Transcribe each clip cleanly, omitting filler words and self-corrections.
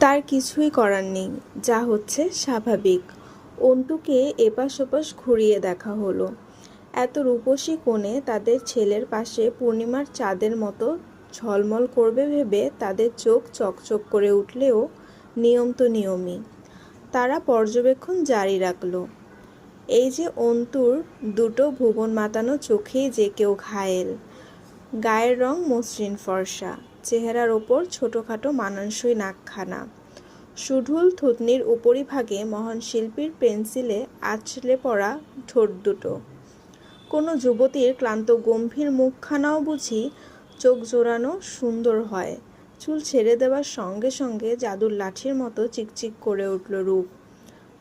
তার কিছুই করার নেই, যা হচ্ছে স্বাভাবিক। অন্তুকে এপাশ ওপাশ ঘুরিয়ে দেখা হলো। এত রূপসী কোণে তাদের ছেলের পাশে পূর্ণিমার চাঁদের মতো ঝলমল করবে ভেবে তাদের চোখ চকচক করে উঠলেও নিয়ম তো নিয়মই। তারা পর্যবেক্ষণ জারি রাখল। এই যে অন্তুর দুটো ভুবন মাতানো চোখেই যে কেউ ঘায়েল। গায়ের রং মসৃণ ফর্সা, চেহারার ওপর ছোটোখাটো মানানসই নাকখানা, সুঢুল থুতনির উপরিভাগে মহান শিল্পীর পেন্সিলে আঁচড়ে পড়া ঠোঁট দুটো। কোনো যুবতীর ক্লান্ত গম্ভীর মুখখানাও বুঝি চোখ জোড়ানো সুন্দর হয়। চুল ছেড়ে দেওয়ার সঙ্গে সঙ্গে জাদুর লাঠির মতো চিকচিক করে উঠল রূপ।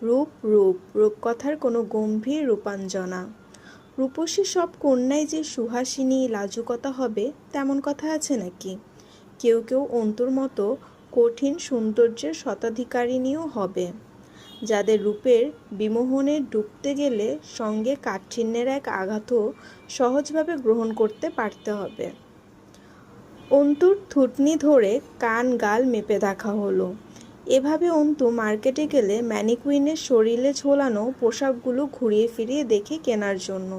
রূপ রূপ রূপকথার কোনো গম্ভীর রূপাঞ্জনা। রূপসী সব কন্যাই যে সুহাসিনী লাজুকতা হবে তেমন কথা আছে নাকি? কেউ কেউ অন্তুর মতো কঠিন সৌন্দর্যের শতাধিকারিণীও হবে, যাদের রূপের বিমোহনে ডুবতে গেলে সঙ্গে কাঠিন্যের এক আঘাতও সহজভাবে গ্রহণ করতে পারতে হবে। অন্তুর থুতনি ধরে কান গাল মেপে দেখা হলো। এভাবে অন্তু মার্কেটে গেলে ম্যানিকুইনের শরীরে ঝোলানো পোশাকগুলো ঘুরিয়ে ফিরিয়ে দেখে কেনার জন্য।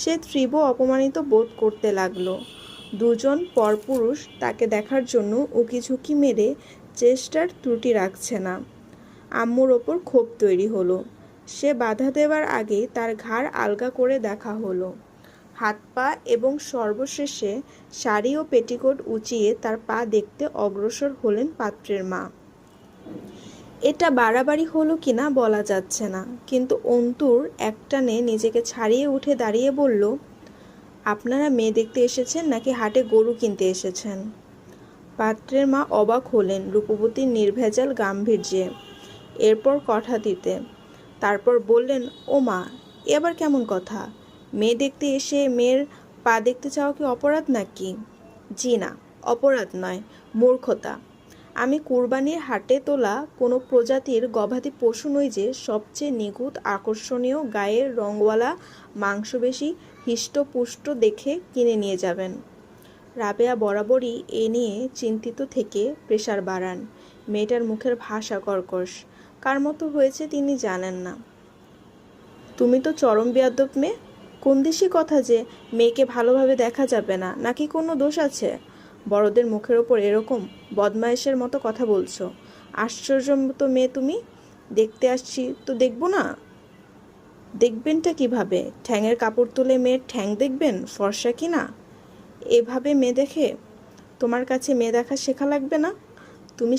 সে তীব্র অপমানিত বোধ করতে লাগলো। দুজন পরপুরুষ তাকে দেখার জন্য উকিঝুঁকি মেরে চেষ্টার ত্রুটি রাখছে না। আম্মুর ওপর ক্ষোভ তৈরি হলো। সে বাধা দেওয়ার আগেই তার ঘাড় আলগা করে দেখা হলো। হাত পা এবং সর্বশেষে শাড়ি ও পেটিকোট উঁচিয়ে তার পা দেখতে অগ্রসর হলেন পাত্রের মা। এটা বাড়াবাড়ি হলো কিনা বলা যাচ্ছে না, কিন্তু অন্তুর একটানে নিজেকে ছাড়িয়ে উঠে দাঁড়িয়ে বলল, আপনারা মেয়ে দেখতে এসেছেন নাকি হাটে গরু কিনতে এসেছেন? পাত্রের মা অবাক হলেন রূপবতীর নির্ভেজাল গাম্ভীর্যে, এরপর কথা দিতে। তারপর বললেন, ও মা, এ আবার কেমন কথা? মেয়ে দেখতে এসে মেয়ের পা দেখতে চাওয়া কি অপরাধ নাকি? জি না, অপরাধ নয়, মূর্খতা। আমি কুরবানির হাটে তোলা কোনো প্রজাতির গবাদি পশু নই যে সবচেয়ে নিখুঁত আকর্ষণীয় গায়ের রঙওয়ালা মাংসবেশী হিষ্টপুষ্ট দেখে কিনে নিয়ে যাবেন। রাবেয়া বরাবরই এ নিয়ে চিন্তিত থেকে প্রেসার বাড়ান। মেয়েটার মুখের ভাষা কর্কশ, কার মতো হয়েছে তিনি জানেন না। তুমি তো চরম বেয়াদব মেয়ে। কোন দেশি কথা যে মেয়েকে ভালোভাবে দেখা যাবে না, নাকি কোনো দোষ আছে? বড়দের মুখের ওপর এরকম বদমায়েশের মতো কথা বলছো। আশ্চর্য মতো মেয়ে তুমি। দেখতে আসছি তো দেখব না? দেখবেনটা কিভাবে? ঠ্যাঙের কাপড় তুলে মেয়ের ঠ্যাং দেখবেন ফর্সা কি না? এভাবে মেয়ে দেখে? তোমার কাছে মেয়ে দেখা শেখা লাগবে না। তুমি